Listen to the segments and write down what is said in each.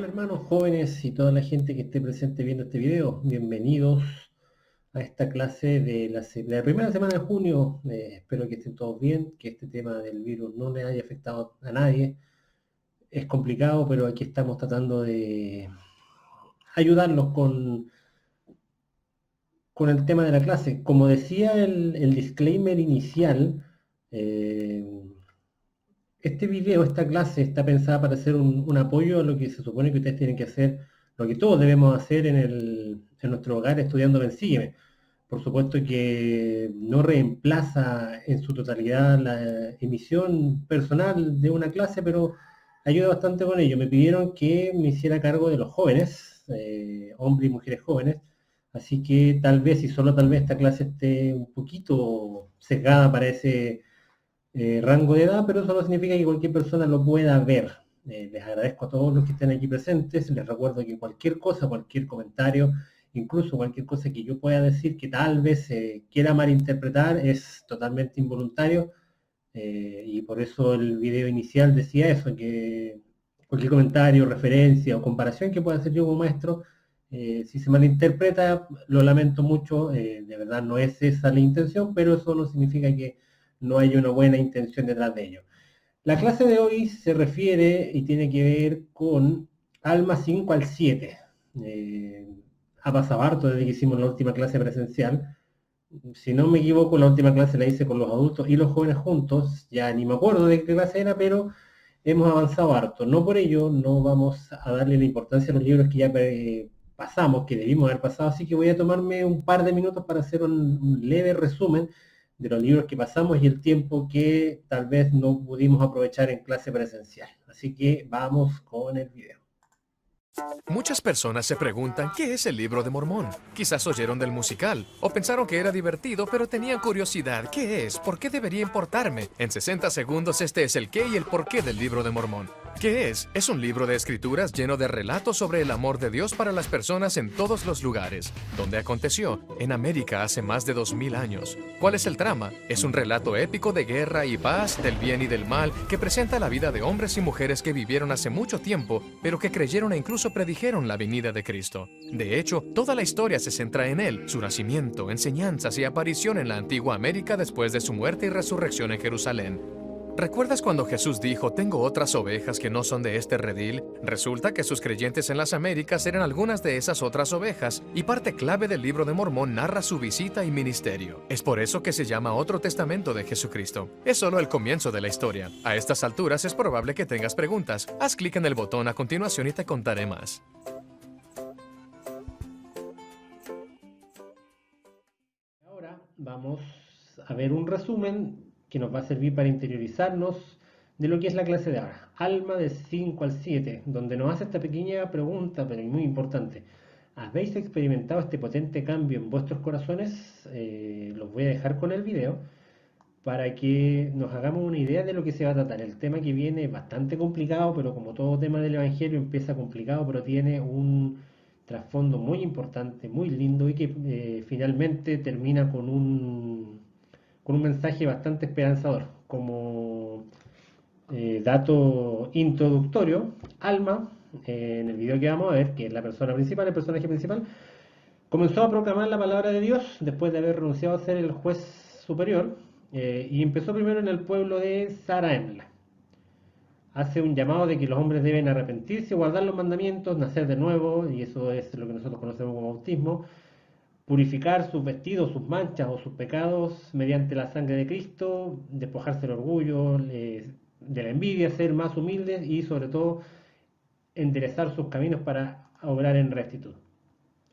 Hola hermanos jóvenes y toda la gente que esté presente viendo este video, bienvenidos a esta clase de la primera semana de junio. Espero que estén todos bien, que este tema del virus no le haya afectado a nadie. Es complicado, pero aquí estamos tratando de ayudarlos con el tema de la clase. Como decía el disclaimer inicial, eh, este video, esta clase está pensada para ser un apoyo a lo que se supone que ustedes tienen que hacer, lo que todos debemos hacer en nuestro hogar estudiando Ven Sígueme. Por supuesto que no reemplaza en su totalidad la emisión personal de una clase, pero ayuda bastante con ello. Me pidieron que me hiciera cargo de los jóvenes, hombres y mujeres jóvenes, así que tal vez, y solo tal vez, esta clase esté un poquito sesgada para ese rango de edad, pero eso no significa que cualquier persona lo pueda ver. Les agradezco a todos los que estén aquí presentes. Les recuerdo que cualquier cosa, cualquier comentario, incluso cualquier cosa que yo pueda decir que tal vez se quiera malinterpretar, es totalmente involuntario. Y por eso el video inicial decía eso, que cualquier comentario, referencia o comparación que pueda hacer yo como maestro, si se malinterpreta, lo lamento mucho. De verdad no es esa la intención, pero eso no significa que no hay una buena intención detrás de ello. La clase de hoy se refiere y tiene que ver con Alma 5 al 7. Ha pasado harto desde que hicimos la última clase presencial. Si no me equivoco, la última clase la hice con los adultos y los jóvenes juntos. Ya ni me acuerdo de qué clase era, pero hemos avanzado harto. No por ello no vamos a darle la importancia a los libros que ya pasamos, que debimos haber pasado, así que voy a tomarme un par de minutos para hacer un leve resumen de los libros que pasamos y el tiempo que tal vez no pudimos aprovechar en clase presencial. Así que vamos con el video. Muchas personas se preguntan qué es el Libro de Mormón. Quizás oyeron del musical o pensaron que era divertido, pero tenían curiosidad. ¿Qué es? ¿Por qué debería importarme? En 60 segundos este es el qué y el por qué del Libro de Mormón. ¿Qué es? Es un libro de escrituras lleno de relatos sobre el amor de Dios para las personas en todos los lugares. ¿Dónde aconteció? En América hace más de 2000 años. ¿Cuál es el trama? Es un relato épico de guerra y paz, del bien y del mal, que presenta la vida de hombres y mujeres que vivieron hace mucho tiempo, pero que creyeron e incluso predijeron la venida de Cristo. De hecho, toda la historia se centra en él, su nacimiento, enseñanzas y aparición en la antigua América después de su muerte y resurrección en Jerusalén. ¿Recuerdas cuando Jesús dijo, tengo otras ovejas que no son de este redil? Resulta que sus creyentes en las Américas eran algunas de esas otras ovejas, y parte clave del Libro de Mormón narra su visita y ministerio. Es por eso que se llama Otro Testamento de Jesucristo. Es solo el comienzo de la historia. A estas alturas es probable que tengas preguntas. Haz clic en el botón a continuación y te contaré más. Ahora vamos a ver un resumen que nos va a servir para interiorizarnos de lo que es la clase de ahora. Alma de 5 al 7, donde nos hace esta pequeña pregunta, pero muy importante. ¿Habéis experimentado este potente cambio en vuestros corazones? Los voy a dejar con el video para que nos hagamos una idea de lo que se va a tratar. El tema que viene es bastante complicado, pero como todo tema del Evangelio empieza complicado, pero tiene un trasfondo muy importante, muy lindo y que finalmente termina con un mensaje bastante esperanzador. Como dato introductorio, Alma, en el video que vamos a ver, que es la persona principal, el personaje principal, comenzó a proclamar la palabra de Dios después de haber renunciado a ser el juez superior, y empezó primero en el pueblo de Zarahemla. Hace un llamado de que los hombres deben arrepentirse, guardar los mandamientos, nacer de nuevo, y eso es lo que nosotros conocemos como bautismo, purificar sus vestidos, sus manchas o sus pecados mediante la sangre de Cristo, despojarse del orgullo, de la envidia, ser más humildes y sobre todo enderezar sus caminos para obrar en rectitud.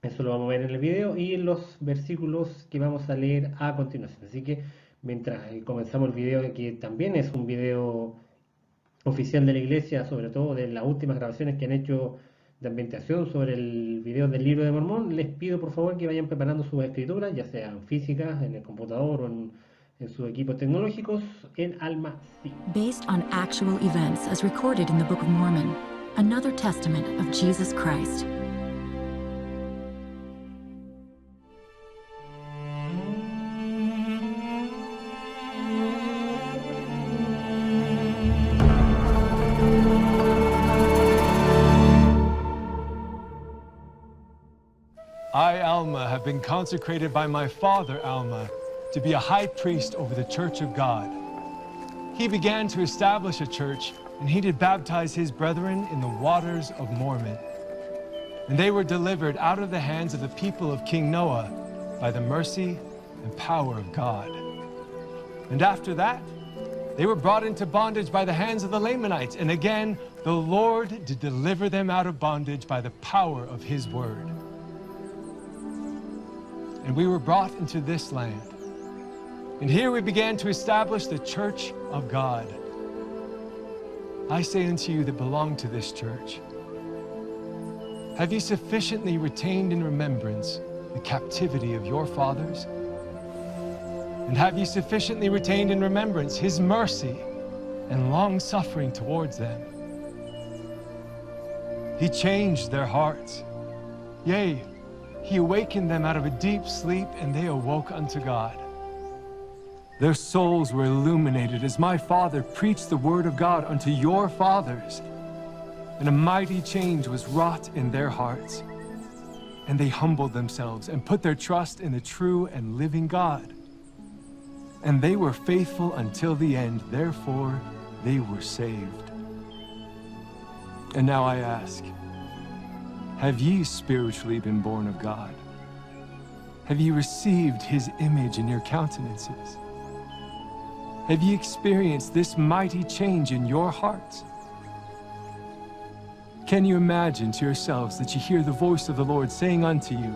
Eso lo vamos a ver en el video y en los versículos que vamos a leer a continuación. Así que mientras comenzamos el video, que también es un video oficial de la iglesia, sobre todo de las últimas grabaciones que han hecho de ambientación sobre el video del Libro de Mormón, les pido por favor que vayan preparando sus escrituras, ya sean físicas, en el computador o en sus equipos tecnológicos, en Alma 5. Based on actual events as recorded in the Book of Mormon, another testament of Jesus Christ. been consecrated by my father, Alma, to be a high priest over the Church of God. He began to establish a church, and he did baptize his brethren in the waters of Mormon. And they were delivered out of the hands of the people of King Noah by the mercy and power of God. And after that, they were brought into bondage by the hands of the Lamanites. And again, the Lord did deliver them out of bondage by the power of his word. And we were brought into this land. And here we began to establish the church of God. I say unto you that belong to this church, have you sufficiently retained in remembrance the captivity of your fathers? And have you sufficiently retained in remembrance his mercy and long-suffering towards them? He changed their hearts. Yea, he awakened them out of a deep sleep, and they awoke unto God. Their souls were illuminated as my father preached the word of God unto your fathers. And a mighty change was wrought in their hearts. And they humbled themselves and put their trust in the true and living God. And they were faithful until the end, therefore they were saved. And now I ask, have ye spiritually been born of God? Have ye received his image in your countenances? Have ye experienced this mighty change in your hearts? Can you imagine to yourselves that you hear the voice of the Lord saying unto you,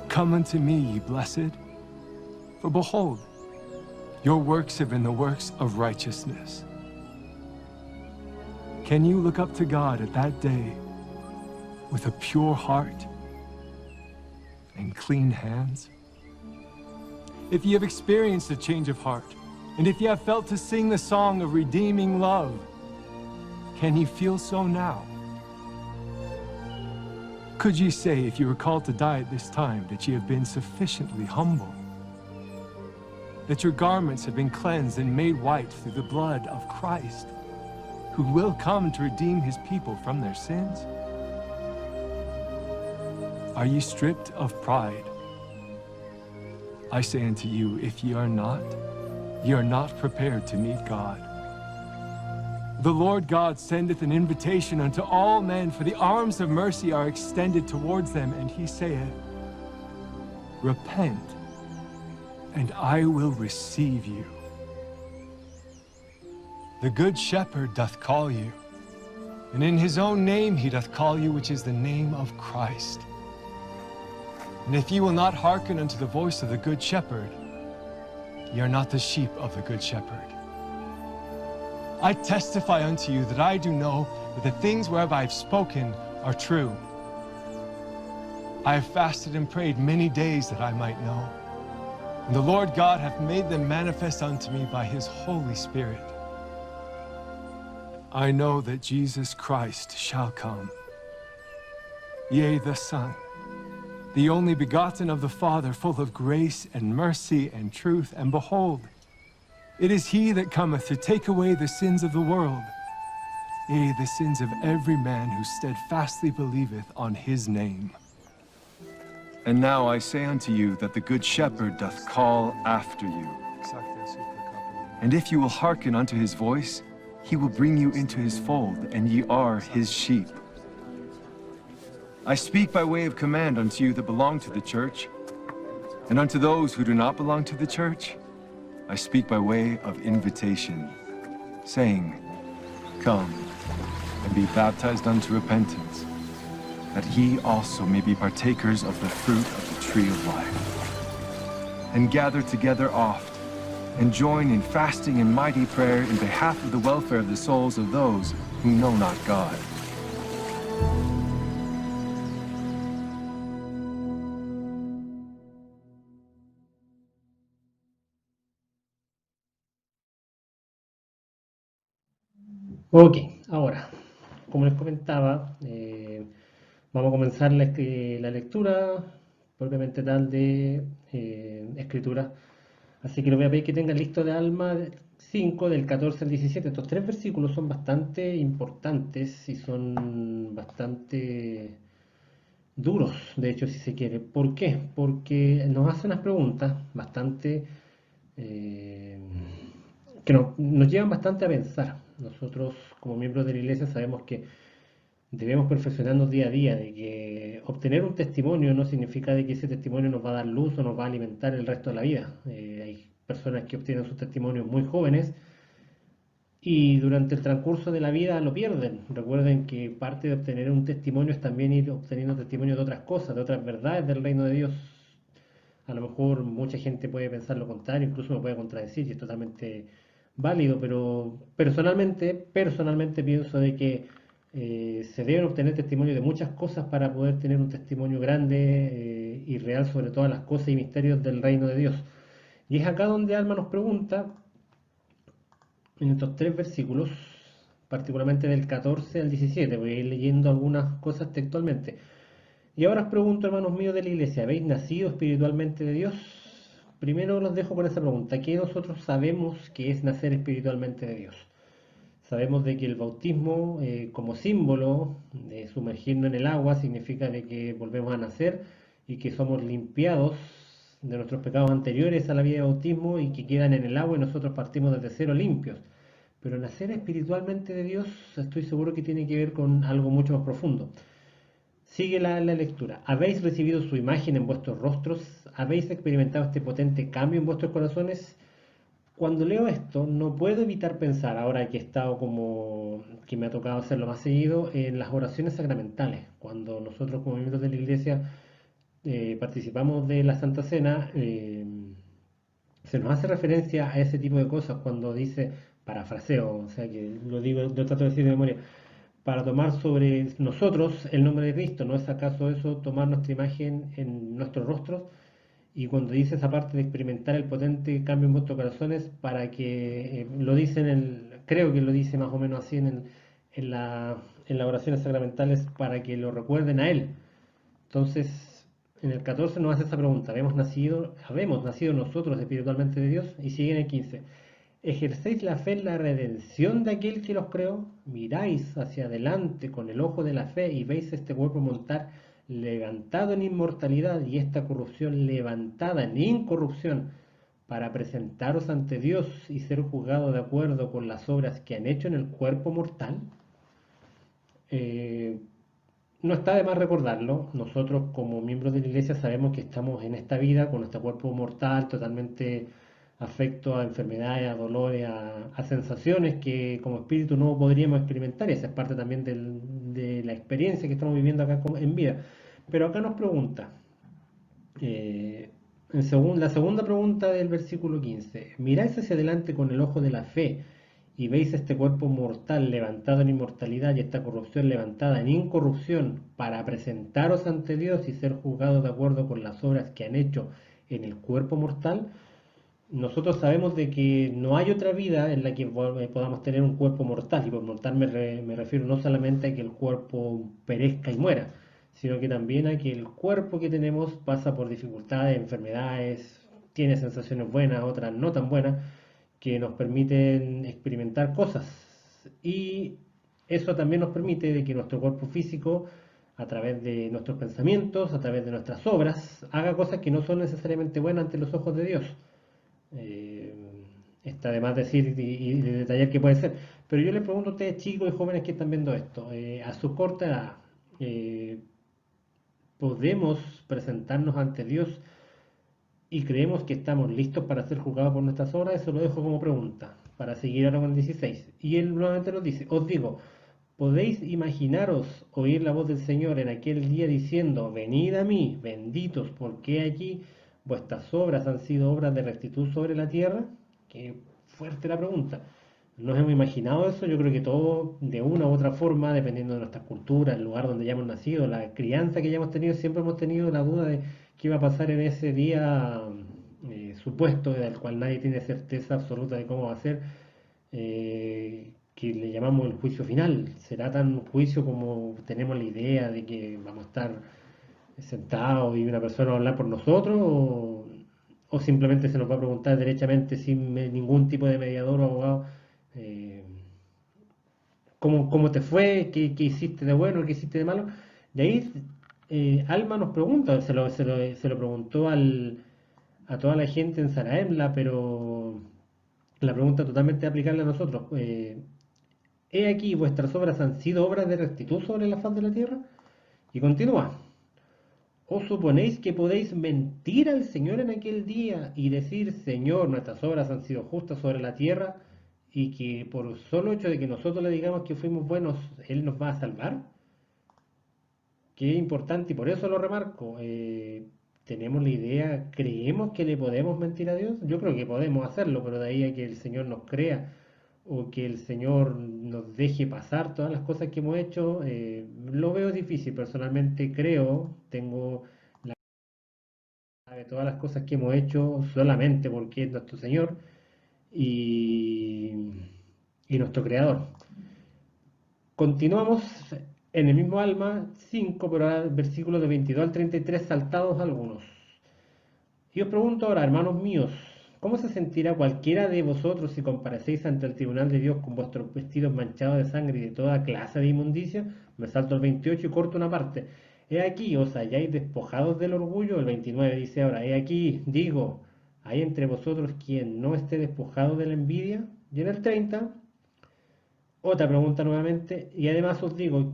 come unto me, ye blessed, for behold, your works have been the works of righteousness. Can you look up to God at that day with a pure heart and clean hands? If you have experienced a change of heart, and if you have felt to sing the song of redeeming love, can you feel so now? Could you say, if you were called to die at this time, that you have been sufficiently humble? That your garments have been cleansed and made white through the blood of Christ, who will come to redeem his people from their sins? Are ye stripped of pride? I say unto you, if ye are not prepared to meet God. The Lord God sendeth an invitation unto all men, for the arms of mercy are extended towards them, and he saith, repent, and I will receive you. The good shepherd doth call you, and in his own name he doth call you, which is the name of Christ. And if ye will not hearken unto the voice of the good shepherd, ye are not the sheep of the good shepherd. I testify unto you that I do know that the things whereof I have spoken are true. I have fasted and prayed many days that I might know. And the Lord God hath made them manifest unto me by his Holy Spirit. I know that Jesus Christ shall come, yea, the Son, the only begotten of the Father, full of grace and mercy and truth. And behold, it is he that cometh to take away the sins of the world, yea, the sins of every man who steadfastly believeth on his name. And now I say unto you that the good shepherd doth call after you. And if you will hearken unto his voice, he will bring you into his fold, and ye are his sheep. I speak by way of command unto you that belong to the church, and unto those who do not belong to the church, I speak by way of invitation, saying, come and be baptized unto repentance, that ye also may be partakers of the fruit of the tree of life. And gather together oft, and join in fasting and mighty prayer in behalf of the welfare of the souls of those who know not God. Ok, ahora, como les comentaba, vamos a comenzar la lectura propiamente tal de escritura. Así que les voy a pedir que tengan listo de Alma 5, del 14 al 17. Estos tres versículos son bastante importantes y son bastante duros, de hecho, si se quiere. ¿Por qué? Porque nos hace unas preguntas bastante eh, que nos llevan bastante a pensar. Nosotros, como miembros de la iglesia, sabemos que debemos perfeccionarnos día a día, de que obtener un testimonio no significa de que ese testimonio nos va a dar luz o nos va a alimentar el resto de la vida. Hay personas que obtienen sus testimonios muy jóvenes y durante el transcurso de la vida lo pierden. Recuerden que parte de obtener un testimonio es también ir obteniendo testimonio de otras cosas, de otras verdades del reino de Dios. A lo mejor mucha gente puede pensar lo contrario, incluso me puede contradecir y es totalmente válido, pero personalmente pienso de que se deben obtener testimonios de muchas cosas para poder tener un testimonio grande y real sobre todas las cosas y misterios del reino de Dios. Y es acá donde Alma nos pregunta, en estos tres versículos, particularmente del 14 al 17, voy a ir leyendo algunas cosas textualmente. Y ahora os pregunto, hermanos míos de la iglesia, ¿habéis nacido espiritualmente de Dios? Primero los dejo con esa pregunta. ¿Qué nosotros sabemos que es nacer espiritualmente de Dios? Sabemos de que el bautismo, como símbolo de sumergirnos en el agua, significa de que volvemos a nacer y que somos limpiados de nuestros pecados anteriores a la vida de bautismo y que quedan en el agua y nosotros partimos desde cero limpios. Pero nacer espiritualmente de Dios, estoy seguro que tiene que ver con algo mucho más profundo. Sigue la lectura. ¿Habéis recibido su imagen en vuestros rostros? ¿Habéis experimentado este potente cambio en vuestros corazones? Cuando leo esto, no puedo evitar pensar, ahora que he estado como que me ha tocado hacerlo más seguido, en las oraciones sacramentales. Cuando nosotros como miembros de la iglesia participamos de la Santa Cena, se nos hace referencia a ese tipo de cosas cuando dice, parafraseo, o sea que lo digo, lo trato de decir de memoria, para tomar sobre nosotros el nombre de Cristo. ¿No es acaso eso tomar nuestra imagen en nuestros rostros? Y cuando dice esa parte de experimentar el potente cambio en vuestros corazones, para que lo dice creo que lo dice más o menos así en, la, en las oraciones sacramentales, para que lo recuerden a Él. Entonces, en el 14 nos hace esa pregunta: ¿habemos nacido nosotros espiritualmente de Dios? Y sigue en el 15. ¿Ejercéis la fe en la redención de aquel que los creó? ¿Miráis hacia adelante con el ojo de la fe y veis este cuerpo mortal levantado en inmortalidad y esta corrupción levantada en incorrupción para presentaros ante Dios y ser juzgado de acuerdo con las obras que han hecho en el cuerpo mortal? Eh, no está de más recordarlo. Nosotros como miembros de la iglesia sabemos que estamos en esta vida con nuestro cuerpo mortal totalmente afecto a enfermedades, a dolores, a sensaciones que como espíritu no podríamos experimentar. Esa es parte también de la experiencia que estamos viviendo acá en vida. Pero acá nos pregunta, la segunda pregunta del versículo 15: ¿miráis hacia adelante con el ojo de la fe y veis este cuerpo mortal levantado en inmortalidad y esta corrupción levantada en incorrupción para presentaros ante Dios y ser juzgados de acuerdo con las obras que han hecho en el cuerpo mortal? Nosotros sabemos de que no hay otra vida en la que podamos tener un cuerpo mortal, y por mortal me refiero no solamente a que el cuerpo perezca y muera, sino que también a que el cuerpo que tenemos pasa por dificultades, enfermedades, tiene sensaciones buenas, otras no tan buenas, que nos permiten experimentar cosas. Y eso también nos permite de que nuestro cuerpo físico, a través de nuestros pensamientos, a través de nuestras obras, haga cosas que no son necesariamente buenas ante los ojos de Dios. Eh, Está de más decir y de detallar qué puede ser. Pero yo les pregunto a ustedes, chicos y jóvenes que están viendo esto, a su corta edad, eh, ¿podemos presentarnos ante Dios y creemos que estamos listos para ser juzgados por nuestras obras? Eso lo dejo como pregunta, para seguir ahora con el 16. Y él nuevamente nos dice: os digo, ¿podéis imaginaros oír la voz del Señor en aquel día diciendo: venid a mí, benditos, porque aquí vuestras obras han sido obras de rectitud sobre la tierra? Qué fuerte la pregunta. ¿Nos hemos imaginado eso? Yo creo que todos, de una u otra forma, dependiendo de nuestra cultura, el lugar donde hayamos nacido, la crianza que hayamos tenido, siempre hemos tenido la duda de qué iba a pasar en ese día supuesto, del cual nadie tiene certeza absoluta de cómo va a ser, que le llamamos el juicio final. ¿Será tan juicio como tenemos la idea de que vamos a estar sentados y una persona va a hablar por nosotros? ¿O simplemente se nos va a preguntar derechamente, sin ningún tipo de mediador o abogado, eh, cómo te fue, qué hiciste de bueno, qué hiciste de malo? Y ahí Alma nos pregunta, se lo preguntó a toda la gente en Saraemla, pero la pregunta totalmente aplicable a nosotros. He aquí, vuestras obras han sido obras de rectitud sobre la faz de la tierra. Y continúa. ¿Os suponéis que podéis mentir al Señor en aquel día y decir, Señor, nuestras obras han sido justas sobre la tierra y que por solo hecho de que nosotros le digamos que fuimos buenos, Él nos va a salvar? Qué importante y por eso lo remarco. Tenemos la idea, creemos que le podemos mentir a Dios. Yo creo que podemos hacerlo, pero de ahí a que el Señor nos crea o que el Señor nos deje pasar todas las cosas que hemos hecho, lo veo difícil. Personalmente creo, tengo la de todas las cosas que hemos hecho solamente porque es nuestro Señor y, y nuestro Creador. Continuamos en el mismo Alma 5, pero ahora versículos de 22 al 33 saltados algunos. Y os pregunto ahora, hermanos míos, ¿cómo se sentirá cualquiera de vosotros si comparecéis ante el tribunal de Dios con vuestros vestidos manchados de sangre y de toda clase de inmundicia? Me salto el 28 y corto una parte. He aquí, os halláis despojados del orgullo. El 29 dice ahora, he aquí, digo, ¿hay entre vosotros quien no esté despojado de la envidia? Y en el 30, otra pregunta nuevamente, y además os digo,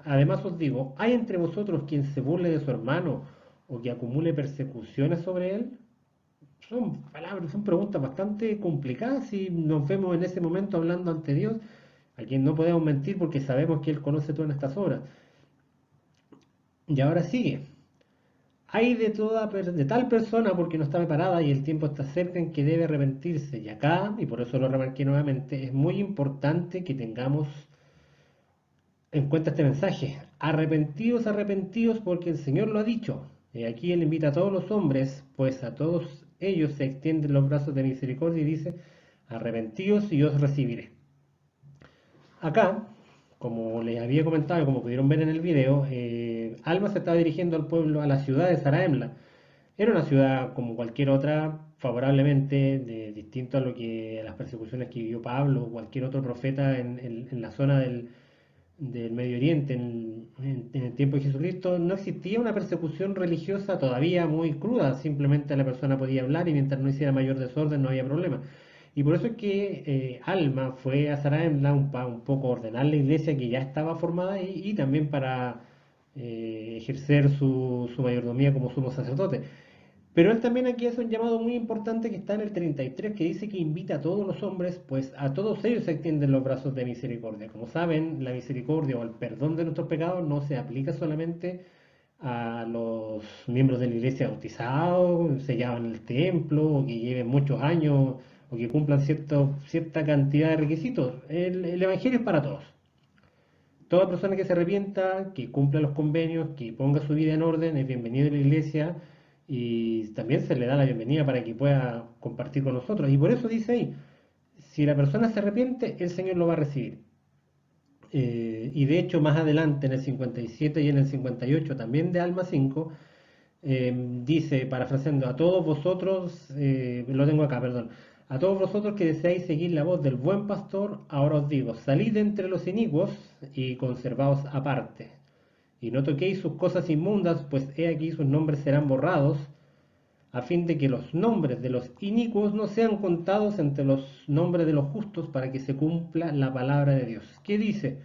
además os digo, ¿hay entre vosotros quien se burle de su hermano o que acumule persecuciones sobre él? Son palabras, son preguntas bastante complicadas y nos vemos en ese momento hablando ante Dios, a quien no podemos mentir porque sabemos que Él conoce todas estas obras. Y ahora sigue. Hay de tal persona porque no está preparada y el tiempo está cerca en que debe arrepentirse. Y acá, y por eso lo remarqué nuevamente, es muy importante que tengamos en cuenta este mensaje. Arrepentidos, arrepentidos porque el Señor lo ha dicho. Y aquí Él invita a todos los hombres, pues a todos ellos se extienden los brazos de misericordia y dice, arrepentidos y os recibiré. Acá, como les había comentado y como pudieron ver en el video, Alma se estaba dirigiendo al pueblo, a la ciudad de Saraemla. Era una ciudad como cualquier otra, favorablemente, distinto a las persecuciones que vivió Pablo o cualquier otro profeta en la zona del Medio Oriente en el tiempo de Jesucristo. No existía una persecución religiosa todavía muy cruda, simplemente la persona podía hablar y mientras no hiciera mayor desorden no había problema. Y por eso es que Alma fue a Saraemla un poco a ordenar la iglesia que ya estaba formada y también para ejercer su mayordomía como sumo sacerdote. Pero él también aquí hace un llamado muy importante que está en el 33, que dice que invita a todos los hombres, pues a todos ellos se extienden los brazos de misericordia. Como saben, la misericordia o el perdón de nuestros pecados no se aplica solamente a los miembros de la iglesia bautizados, sellados en el templo, o que lleven muchos años, o que cumplan cierta cantidad de requisitos. El Evangelio es para todos. Toda persona que se arrepienta, que cumpla los convenios, que ponga su vida en orden, es bienvenido a la iglesia y también se le da la bienvenida para que pueda compartir con nosotros. Y por eso dice ahí, si la persona se arrepiente, el Señor lo va a recibir. Y de hecho más adelante en el 57 y en el 58 también de Alma 5, dice, parafraseando, a todos vosotros, lo tengo acá, perdón, a todos vosotros que deseáis seguir la voz del buen pastor, ahora os digo, salid de entre los inicuos y conservaos aparte. Y no toquéis sus cosas inmundas, pues he aquí sus nombres serán borrados, a fin de que los nombres de los inicuos no sean contados entre los nombres de los justos para que se cumpla la palabra de Dios. ¿Qué dice?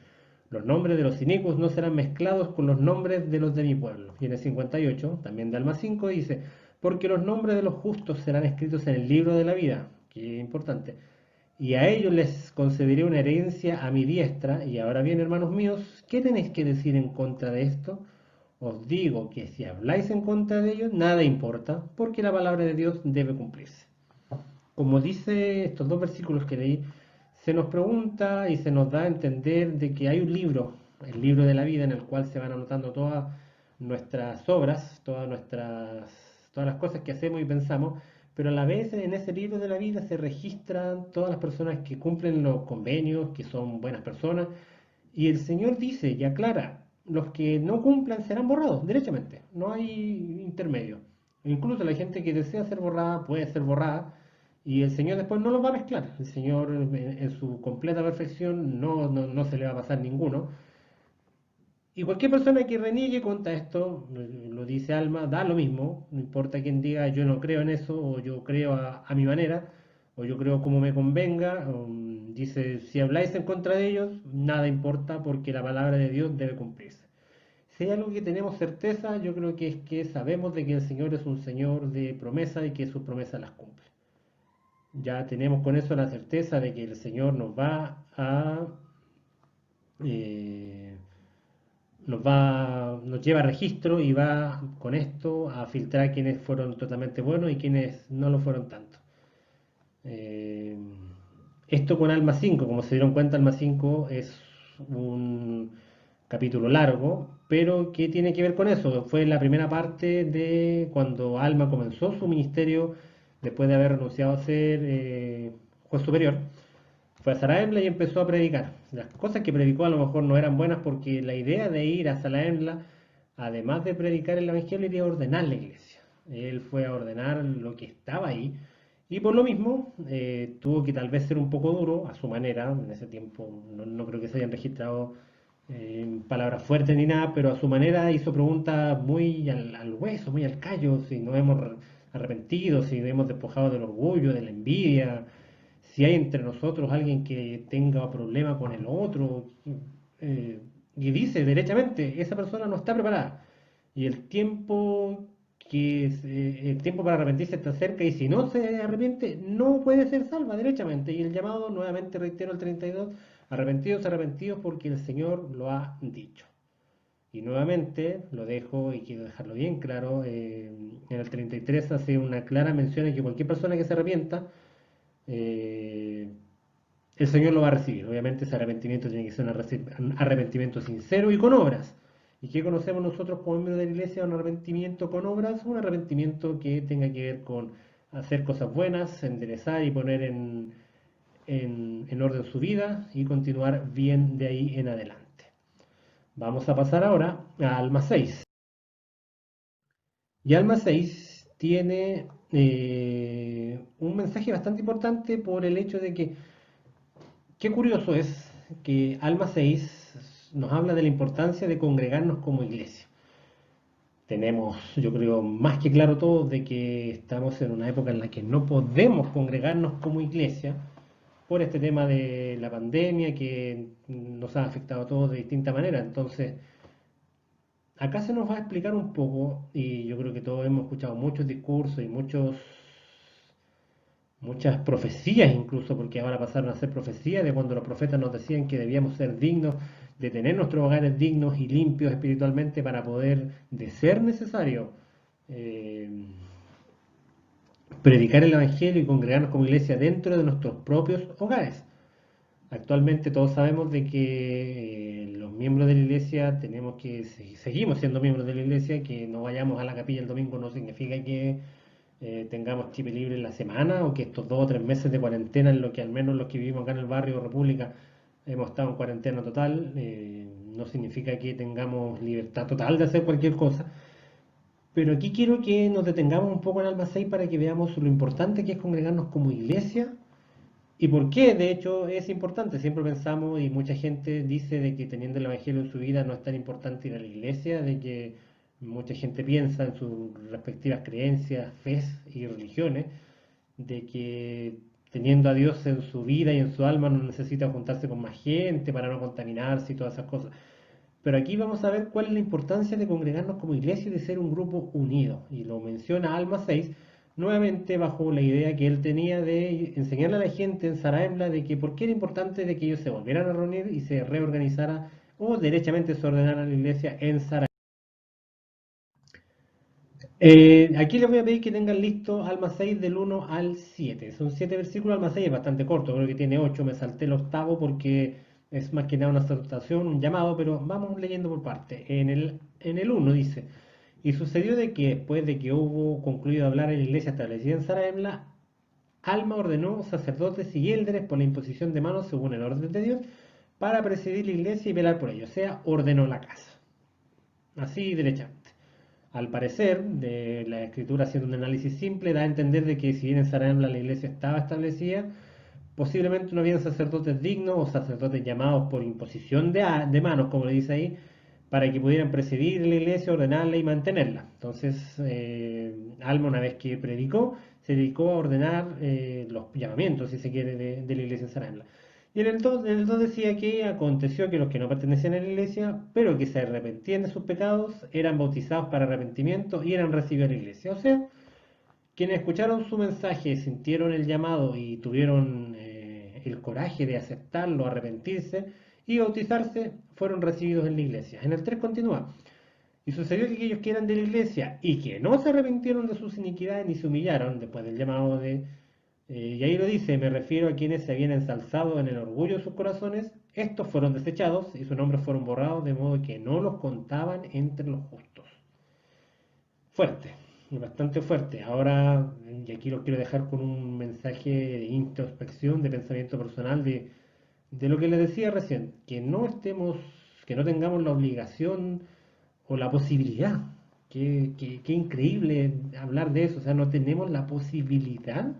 Los nombres de los inicuos no serán mezclados con los nombres de los de mi pueblo. Y en el 58, también de Alma 5, dice, porque los nombres de los justos serán escritos en el libro de la vida. Qué importante. Y a ellos les concederé una herencia a mi diestra. Y ahora bien, hermanos míos, ¿qué tenéis que decir en contra de esto? Os digo que si habláis en contra de ellos, nada importa, porque la palabra de Dios debe cumplirse. Como dice estos dos versículos que leí, se nos pregunta y se nos da a entender de que hay un libro, el libro de la vida, en el cual se van anotando todas nuestras obras, todas las cosas que hacemos y pensamos, pero a la vez en ese libro de la vida se registran todas las personas que cumplen los convenios, que son buenas personas, y el Señor dice y aclara, los que no cumplan serán borrados, derechamente, no hay intermedio. Incluso la gente que desea ser borrada puede ser borrada, y el Señor después no los va a mezclar. El Señor en su completa perfección no se le va a pasar ninguno. Y cualquier persona que reniegue contra esto, lo dice Alma, da lo mismo, no importa quien diga yo no creo en eso, o yo creo a mi manera, o yo creo como me convenga, dice, si habláis en contra de ellos, nada importa porque la palabra de Dios debe cumplirse. Si hay algo que tenemos certeza, yo creo que es que sabemos de que el Señor es un Señor de promesa y que sus promesas las cumple. Ya tenemos con eso la certeza de que el Señor eh, nos lleva a registro y va con esto a filtrar quienes fueron totalmente buenos y quienes no lo fueron tanto. Eh, Esto con Alma 5, como se dieron cuenta, Alma 5 es un capítulo largo, pero ¿qué tiene que ver con eso? Fue la primera parte de cuando Alma comenzó su ministerio después de haber renunciado a ser juez superior. Fue a Saraemla y empezó a predicar. Las cosas que predicó a lo mejor no eran buenas porque la idea de ir a Saraemla, además de predicar el Evangelio, era ordenar la iglesia. Él fue a ordenar lo que estaba ahí y por lo mismo tuvo que tal vez ser un poco duro a su manera. En ese tiempo no creo que se hayan registrado palabras fuertes ni nada, pero a su manera hizo preguntas muy al hueso, muy al callo, si nos hemos arrepentido, si nos hemos despojado del orgullo, de la envidia, si hay entre nosotros alguien que tenga problema con el otro, eh, y dice derechamente, esa persona no está preparada. Y el tiempo para arrepentirse está cerca, y si no se arrepiente, no puede ser salva derechamente. Y el llamado, nuevamente reitero el 32, arrepentidos, arrepentidos, porque el Señor lo ha dicho. Y nuevamente lo dejo y quiero dejarlo bien claro, en el 33 hace una clara mención de que cualquier persona que se arrepienta, eh, el Señor lo va a recibir. Obviamente ese arrepentimiento tiene que ser un arrepentimiento sincero y con obras. ¿Y qué conocemos nosotros como miembros de la iglesia? Un arrepentimiento con obras, un arrepentimiento que tenga que ver con hacer cosas buenas, enderezar y poner en orden su vida y continuar bien de ahí en adelante. Vamos a pasar ahora a Alma 6. Y Alma 6 tiene un mensaje bastante importante por el hecho de que qué curioso es que Alma 6 nos habla de la importancia de congregarnos como iglesia. Tenemos, yo creo, más que claro todos de que estamos en una época en la que no podemos congregarnos como iglesia por este tema de la pandemia que nos ha afectado a todos de distinta manera. Entonces, acá se nos va a explicar un poco, y yo creo que todos hemos escuchado muchos discursos y muchas profecías incluso, porque ahora pasaron a ser profecías de cuando los profetas nos decían que debíamos ser dignos, de tener nuestros hogares dignos y limpios espiritualmente para poder, de ser necesario, eh, predicar el Evangelio y congregarnos como iglesia dentro de nuestros propios hogares. Actualmente todos sabemos de que los miembros de la iglesia seguimos siendo miembros de la iglesia, que no vayamos a la capilla el domingo no significa que tengamos chip libre en la semana o que estos 2 o 3 meses de cuarentena, en lo que al menos los que vivimos acá en el barrio República hemos estado en cuarentena total, no significa que tengamos libertad total de hacer cualquier cosa. Pero aquí quiero que nos detengamos un poco en Alma 6 para que veamos lo importante que es congregarnos como iglesia y por qué, de hecho, es importante. Siempre pensamos y mucha gente dice de que teniendo el Evangelio en su vida no es tan importante ir a la iglesia, de que mucha gente piensa en sus respectivas creencias, fes y religiones, de que teniendo a Dios en su vida y en su alma no necesita juntarse con más gente para no contaminarse y todas esas cosas. Pero aquí vamos a ver cuál es la importancia de congregarnos como iglesia y de ser un grupo unido. Y lo menciona Alma 6, nuevamente bajo la idea que él tenía de enseñarle a la gente en Saraemla de que por qué era importante de que ellos se volvieran a reunir y se reorganizara o derechamente se ordenara la iglesia en Saraemla. Aquí les voy a pedir que tengan listo Alma 6 del 1 al 7. Son 7 versículos, Alma 6 es bastante corto, creo que tiene 8, me salté el octavo porque es más que nada una exhortación, un llamado, pero vamos leyendo por parte. En el 1 dice, y sucedió de que después de que hubo concluido hablar en la iglesia establecida en Saraemla, Alma ordenó sacerdotes y élderes por la imposición de manos según el orden de Dios para presidir la iglesia y velar por ello, o sea, ordenó la casa. Así derechamente. Al parecer, de la escritura haciendo un análisis simple, da a entender de que si bien en Saraemla la iglesia estaba establecida, posiblemente no habían sacerdotes dignos o sacerdotes llamados por imposición de manos, como le dice ahí, para que pudieran presidir la iglesia, ordenarla y mantenerla. Entonces, Alma, una vez que predicó, se dedicó a ordenar los llamamientos, si se quiere, de la iglesia en Zarandla. Y en el 2 decía que aconteció que los que no pertenecían a la iglesia, pero que se arrepentían de sus pecados, eran bautizados para arrepentimiento y eran recibidos a la iglesia. O sea, quienes escucharon su mensaje, sintieron el llamado y tuvieron el coraje de aceptarlo, arrepentirse y bautizarse, fueron recibidos en la iglesia. En el 3 continúa. Y sucedió que aquellos que eran de la iglesia y que no se arrepintieron de sus iniquidades ni se humillaron después del llamado de... y ahí lo dice, me refiero a quienes se habían ensalzado en el orgullo de sus corazones, estos fueron desechados y sus nombres fueron borrados de modo que no los contaban entre los justos. Fuerte, bastante fuerte. Ahora, y aquí lo quiero dejar con un mensaje de introspección, de pensamiento personal, de lo que les decía recién, que no tengamos la obligación o la posibilidad. Qué increíble hablar de eso. O sea, no tenemos la posibilidad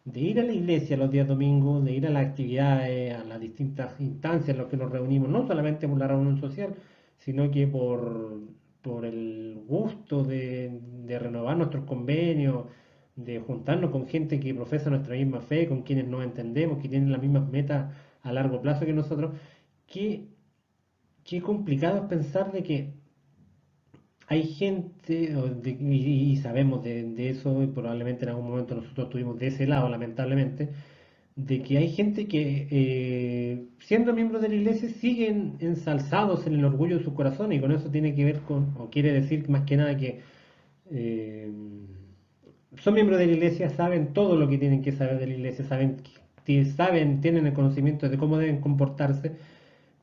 de ir a la iglesia los días domingos, de ir a las actividades, a las distintas instancias en las que nos reunimos, no solamente por la reunión social, sino que por el gusto de renovar nuestros convenios, de juntarnos con gente que profesa nuestra misma fe, con quienes nos entendemos, que tienen las mismas metas a largo plazo que nosotros. Qué complicado es pensar de que hay gente, y sabemos de eso, y probablemente en algún momento nosotros estuvimos de ese lado, lamentablemente, de que hay gente que, siendo miembros de la iglesia, siguen ensalzados en el orgullo de su corazón, y con eso tiene que ver con, o quiere decir más que nada que eh, son miembros de la iglesia, saben todo lo que tienen que saber de la iglesia, tienen el conocimiento de cómo deben comportarse,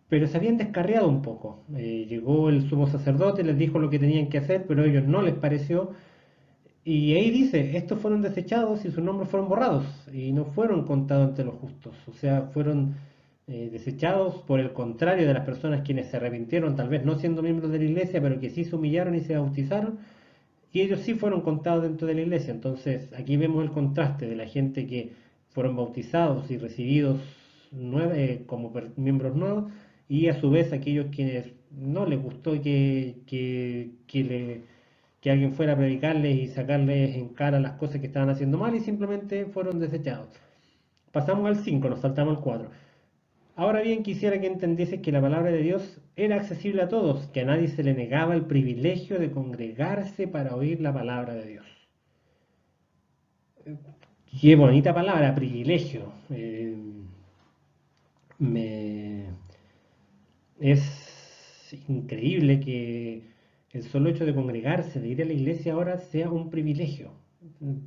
pero se habían descarriado un poco. Llegó el sumo sacerdote, les dijo lo que tenían que hacer, pero a ellos no les pareció. Y ahí dice, estos fueron desechados y sus nombres fueron borrados y no fueron contados entre los justos. O sea, fueron desechados por el contrario de las personas quienes se arrepintieron, tal vez no siendo miembros de la iglesia, pero que sí se humillaron y se bautizaron. Y ellos sí fueron contados dentro de la iglesia. Entonces, aquí vemos el contraste de la gente que fueron bautizados y recibidos como miembros nuevos, y a su vez aquellos quienes no les gustó que alguien fuera a predicarles y sacarles en cara las cosas que estaban haciendo mal y simplemente fueron desechados. Pasamos al 5, nos saltamos al 4. Ahora bien, quisiera que entendiese que la palabra de Dios era accesible a todos, que a nadie se le negaba el privilegio de congregarse para oír la palabra de Dios. Qué bonita palabra, privilegio. Es increíble que el solo hecho de congregarse, de ir a la iglesia ahora, sea un privilegio.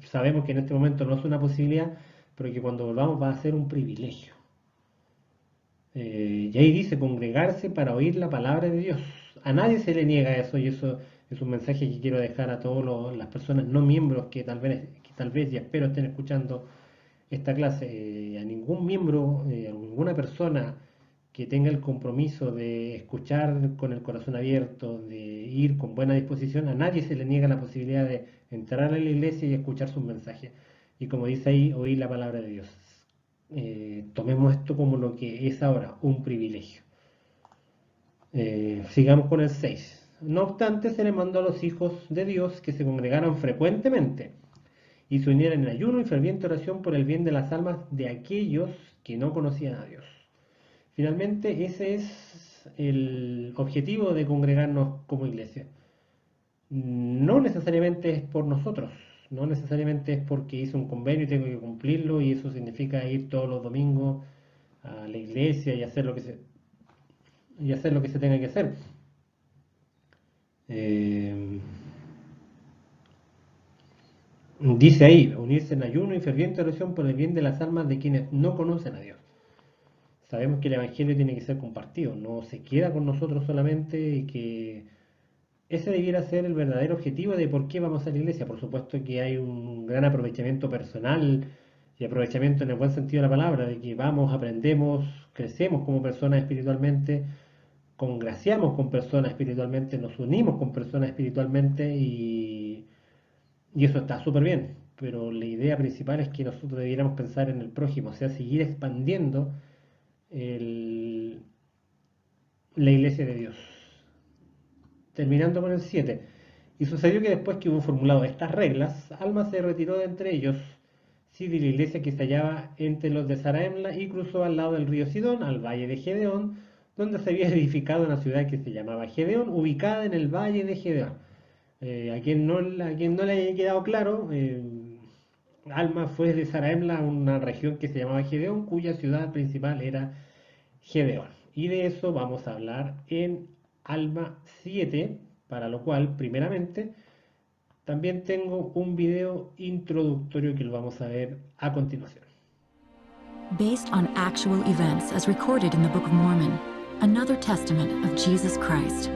Sabemos que en este momento no es una posibilidad, pero que cuando volvamos va a ser un privilegio. Y ahí dice congregarse para oír la palabra de Dios. A nadie se le niega eso, y eso es un mensaje que quiero dejar a todas las personas no miembros que tal vez y espero estén escuchando esta clase. A ningún miembro, a ninguna persona que tenga el compromiso de escuchar con el corazón abierto, de ir con buena disposición, a nadie se le niega la posibilidad de entrar a la iglesia y escuchar sus mensajes. Y como dice ahí, oír la palabra de Dios. Tomemos esto como lo que es ahora, un privilegio. Sigamos con el 6. No obstante, se le mandó a los hijos de Dios que se congregaran frecuentemente y se unieran en ayuno y ferviente oración por el bien de las almas de aquellos que no conocían a Dios. Finalmente, ese es el objetivo de congregarnos como iglesia. No necesariamente es por nosotros, no necesariamente es porque hice un convenio y tengo que cumplirlo y eso significa ir todos los domingos a la iglesia y hacer lo que se tenga que hacer. Dice ahí, unirse en ayuno y ferviente oración por el bien de las almas de quienes no conocen a Dios. Sabemos que el Evangelio tiene que ser compartido, no se queda con nosotros solamente, y que ese debiera ser el verdadero objetivo de por qué vamos a la iglesia. Por supuesto que hay un gran aprovechamiento personal y aprovechamiento en el buen sentido de la palabra, de que vamos, aprendemos, crecemos como personas espiritualmente, congraciamos con personas espiritualmente, nos unimos con personas espiritualmente y eso está súper bien. Pero la idea principal es que nosotros debiéramos pensar en el prójimo, o sea, seguir expandiendo la iglesia de Dios. terminando con el 7. Y sucedió que después que hubo formulado estas reglas, Alma se retiró de entre ellos, sí, de la iglesia que se hallaba entre los de Zarahemla y cruzó al lado del río Sidón, al valle de Gedeón, donde se había edificado una ciudad que se llamaba Gedeón, ubicada en el valle de Gedeón. A quien no le haya quedado claro, Alma fue de Zarahemla a una región que se llamaba Gedeón, cuya ciudad principal era Gedeón. Y de eso vamos a hablar en Alma 7, para lo cual, primeramente, también tengo un video introductorio que lo vamos a ver a continuación. Based on actual events as recorded in the Book of Mormon, another testament of Jesus Christ.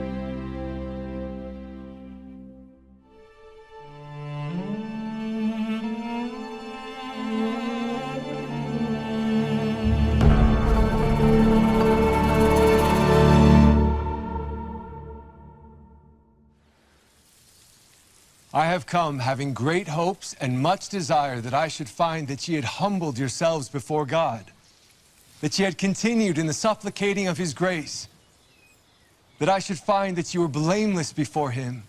I have come having great hopes and much desire that I should find that ye had humbled yourselves before God, that ye had continued in the supplicating of his grace, that I should find that you were blameless before him,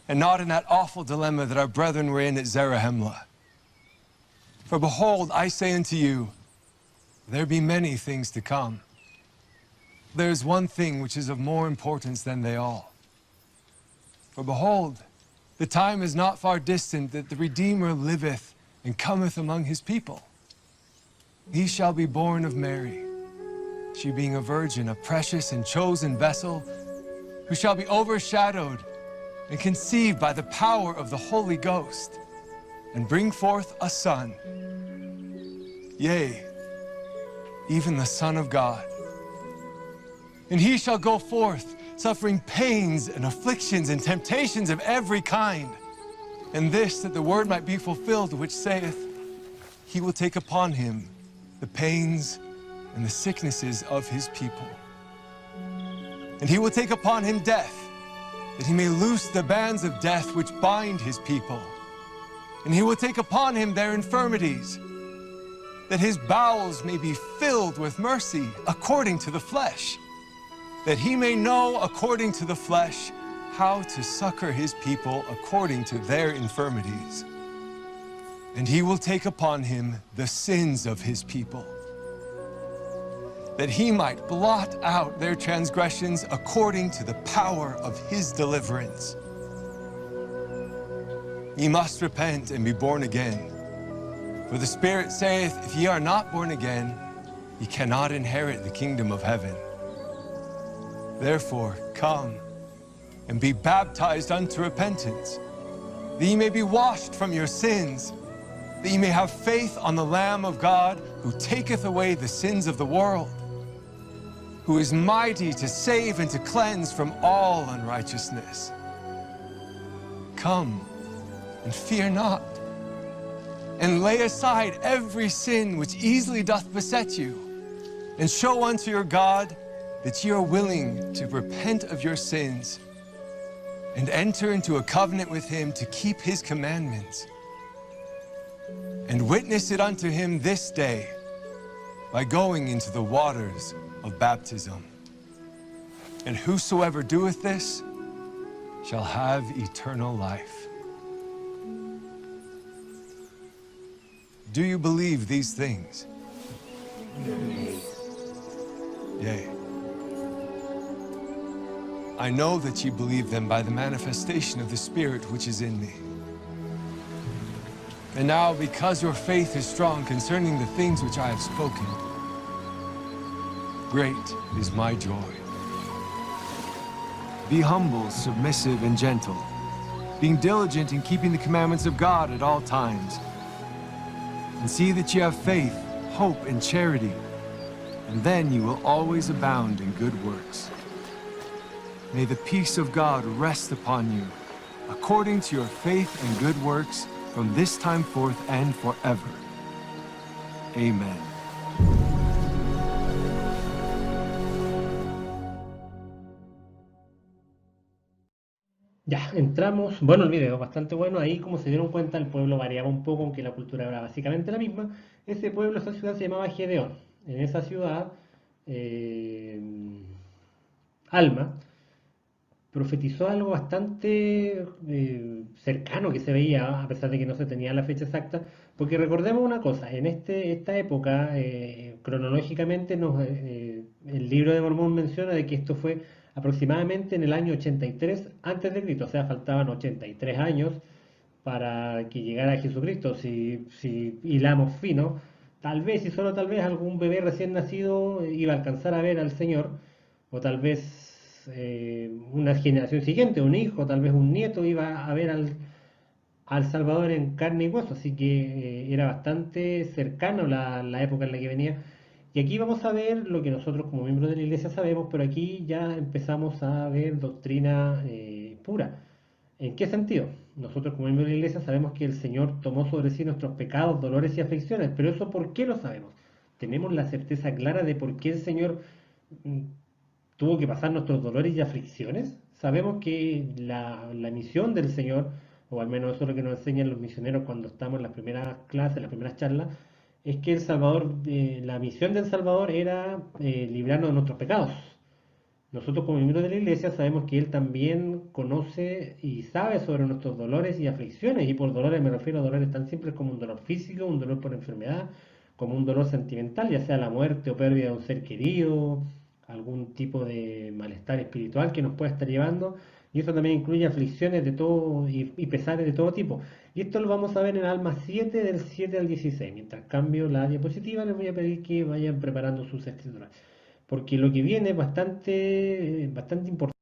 and not in that awful dilemma that our brethren were in at Zarahemla. For behold, I say unto you, there be many things to come. There is one thing which is of more importance than they all. For behold, the time is not far distant that the Redeemer liveth and cometh among his people. He shall be born of Mary, she being a virgin, a precious and chosen vessel, who shall be overshadowed and conceived by the power of the Holy Ghost, and bring forth a son, yea, even the Son of God. And he shall go forth, suffering pains and afflictions and temptations of every kind. And this, that the word might be fulfilled, which saith, he will take upon him the pains and the sicknesses of his people. And he will take upon him death, that he may loose the bands of death which bind his people. And he will take upon him their infirmities, that his bowels may be filled with mercy according to the flesh, that he may know according to the flesh how to succor his people according to their infirmities. And he will take upon him the sins of his people, that he might blot out their transgressions according to the power of his deliverance. Ye must repent and be born again. For the Spirit saith, if ye are not born again, ye cannot inherit the kingdom of heaven. Therefore, come and be baptized unto repentance, that ye may be washed from your sins, that ye may have faith on the Lamb of God, who taketh away the sins of the world, who is mighty to save and to cleanse from all unrighteousness. Come and fear not, and lay aside every sin which easily doth beset you, and show unto your God that ye are willing to repent of your sins and enter into a covenant with him to keep his commandments, and witness it unto him this day by going into the waters of baptism. And whosoever doeth this shall have eternal life. Do you believe these things? Yea. I know that ye believe them by the manifestation of the Spirit which is in me. And now, because your faith is strong concerning the things which I have spoken, great is my joy. Be humble, submissive, and gentle, being diligent in keeping the commandments of God at all times. And see that you have faith, hope, and charity, and then you will always abound in good works. May the peace of God rest upon you, according to your faith and good works, from this time forth and forever. Amen. Ya, entramos, bueno el video, bastante bueno, ahí como se dieron cuenta el pueblo variaba un poco, aunque la cultura era básicamente la misma. Ese pueblo, esa ciudad se llamaba Gedeón. En esa ciudad, Alma profetizó algo bastante cercano que se veía, a pesar de que no se tenía la fecha exacta, porque recordemos una cosa, en esta época, cronológicamente, el libro de Mormón menciona de que esto fue aproximadamente en el año 83 antes de Cristo, o sea, faltaban 83 años para que llegara Jesucristo. Si hilamos fino, tal vez y solo tal vez algún bebé recién nacido iba a alcanzar a ver al Señor, o tal vez una generación siguiente, un hijo, tal vez un nieto iba a ver al Salvador en carne y hueso, así que era bastante cercano la época en la que venía. Y aquí vamos a ver lo que nosotros como miembros de la iglesia sabemos, pero aquí ya empezamos a ver doctrina pura. ¿En qué sentido? Nosotros como miembros de la iglesia sabemos que el Señor tomó sobre sí nuestros pecados, dolores y aflicciones, pero eso ¿por qué lo sabemos? Tenemos la certeza clara de por qué el Señor mm, tuvo que pasar nuestros dolores y aflicciones. Sabemos que la misión del Señor, o al menos eso es lo que nos enseñan los misioneros cuando estamos en las primeras clases, en las primeras charlas, es que el Salvador, la misión del Salvador era librarnos de nuestros pecados. Nosotros como miembros de la iglesia sabemos que Él también conoce y sabe sobre nuestros dolores y aflicciones, y por dolores me refiero a dolores tan simples como un dolor físico, un dolor por enfermedad, como un dolor sentimental, ya sea la muerte o pérdida de un ser querido, algún tipo de malestar espiritual que nos pueda estar llevando, y eso también incluye aflicciones de todo y pesares de todo tipo. Y esto lo vamos a ver en Alma 7 del 7 al 16. Mientras cambio la diapositiva, les voy a pedir que vayan preparando sus escrituras porque lo que viene es bastante importante.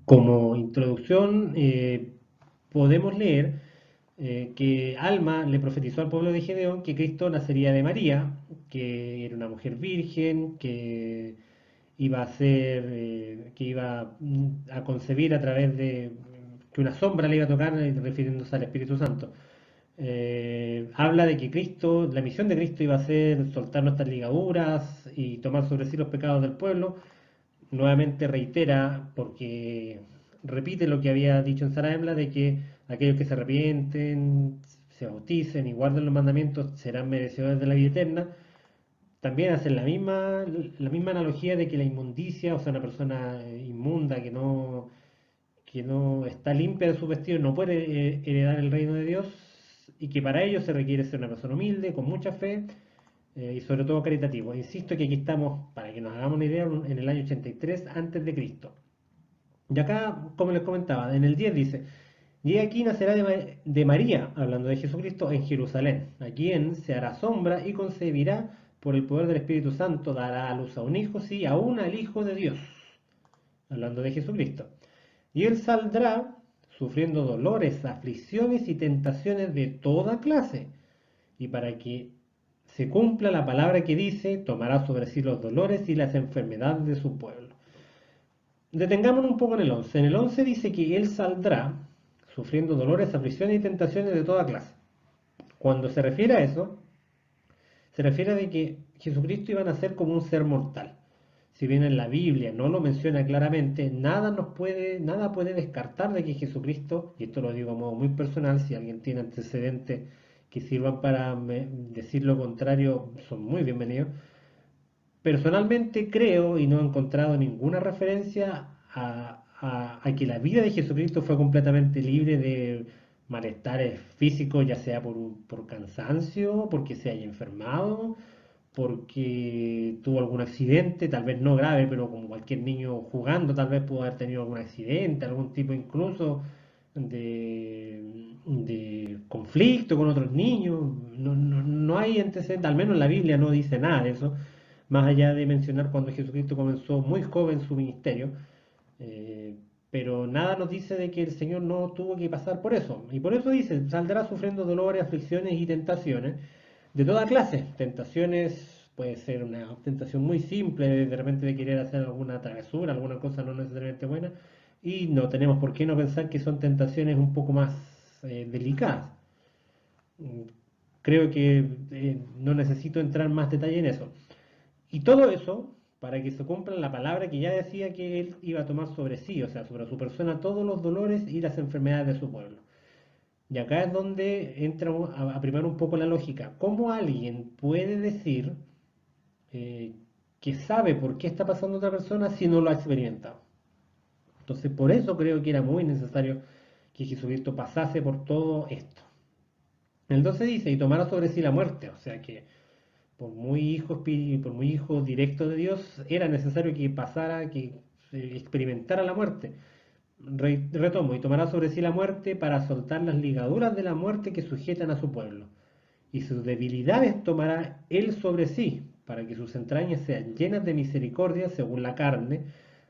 Como introducción, podemos leer que Alma le profetizó al pueblo de Gedeón que Cristo nacería de María, que era una mujer virgen, iba a ser, que iba a concebir a través de que una sombra le iba a tocar, refiriéndose al Espíritu Santo. Habla de que Cristo, la misión de Cristo iba a ser soltar nuestras ligaduras y tomar sobre sí los pecados del pueblo. Nuevamente reitera, porque repite lo que había dicho en Sarabla, de que aquellos que se arrepienten, se bauticen y guarden los mandamientos serán merecedores de la vida eterna. También hacen la misma analogía de que la inmundicia, o sea, una persona inmunda que no está limpia de sus vestidos, no puede heredar el reino de Dios y que para ello se requiere ser una persona humilde, con mucha fe y sobre todo caritativo. Insisto que aquí estamos, para que nos hagamos una idea, en el año 83 antes de Cristo. Y acá, como les comentaba, en el 10 dice, y aquí nacerá de María, hablando de Jesucristo, en Jerusalén, a quien se hará sombra y concebirá por el poder del Espíritu Santo, dará a luz a un hijo, sí, aún al Hijo de Dios, hablando de Jesucristo. Y él saldrá sufriendo dolores, aflicciones y tentaciones de toda clase. Y para que se cumpla la palabra que dice, tomará sobre sí los dolores y las enfermedades de su pueblo. Detengámonos un poco en el 11. En el 11 dice que él saldrá sufriendo dolores, aflicciones y tentaciones de toda clase. Cuando se refiere a eso, se refiere a de que Jesucristo iba a nacer como un ser mortal. Si bien en la Biblia no lo menciona claramente, nada puede descartar de que Jesucristo, y esto lo digo a modo muy personal, si alguien tiene antecedentes que sirvan para decir lo contrario, son muy bienvenidos. Personalmente creo y no he encontrado ninguna referencia a que la vida de Jesucristo fue completamente libre de malestares físicos, ya sea por cansancio, porque se haya enfermado, porque tuvo algún accidente, tal vez no grave, pero como cualquier niño jugando, tal vez pudo haber tenido algún accidente, algún tipo incluso de conflicto con otros niños. No hay antecedentes, al menos la Biblia no dice nada de eso, más allá de mencionar cuando Jesucristo comenzó muy joven su ministerio. eh, pero nada nos dice de que el Señor no tuvo que pasar por eso. Y por eso dice, saldrá sufriendo dolores, aflicciones y tentaciones de toda clase. Tentaciones, puede ser una tentación muy simple, de repente de querer hacer alguna travesura, alguna cosa no necesariamente buena. Y no tenemos por qué no pensar que son tentaciones un poco más delicadas. Mm, Creo que no necesito entrar más detalle en eso. Y todo eso para que se cumpla la palabra que ya decía que él iba a tomar sobre sí, o sea, sobre su persona, todos los dolores y las enfermedades de su pueblo. Y acá es donde entra a primar un poco la lógica. ¿Cómo alguien puede decir eh, que sabe por qué está pasando otra persona si no lo ha experimentado? Entonces, por eso creo que era muy necesario que Jesucristo pasase por todo esto. El 12 dice, y tomara sobre sí la muerte, o sea que por muy hijo directo de Dios, era necesario que pasara, que experimentara la muerte. Retomo, y tomará sobre sí la muerte para soltar las ligaduras de la muerte que sujetan a su pueblo. Y sus debilidades tomará él sobre sí, para que sus entrañas sean llenas de misericordia según la carne,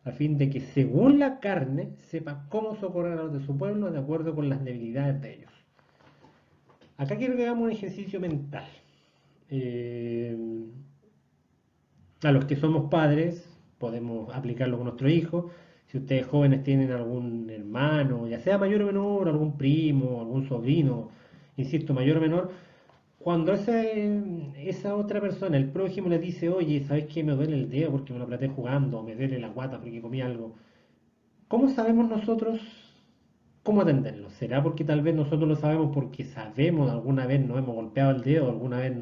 a fin de que según la carne sepa cómo socorrer a los de su pueblo de acuerdo con las debilidades de ellos. Acá quiero que hagamos un ejercicio mental. Eh, a los que somos padres, podemos aplicarlo con nuestros hijos. Si ustedes jóvenes tienen algún hermano, ya sea mayor o menor, algún primo, algún sobrino, insisto, mayor o menor, cuando esa otra persona, el prójimo, le dice, oye, ¿sabes qué? Me duele el dedo porque me lo apreté jugando, o me duele la guata porque comí algo. ¿Cómo sabemos nosotros cómo atenderlo? ¿Será porque tal vez nosotros lo sabemos porque sabemos, alguna vez nos hemos golpeado el dedo, alguna vez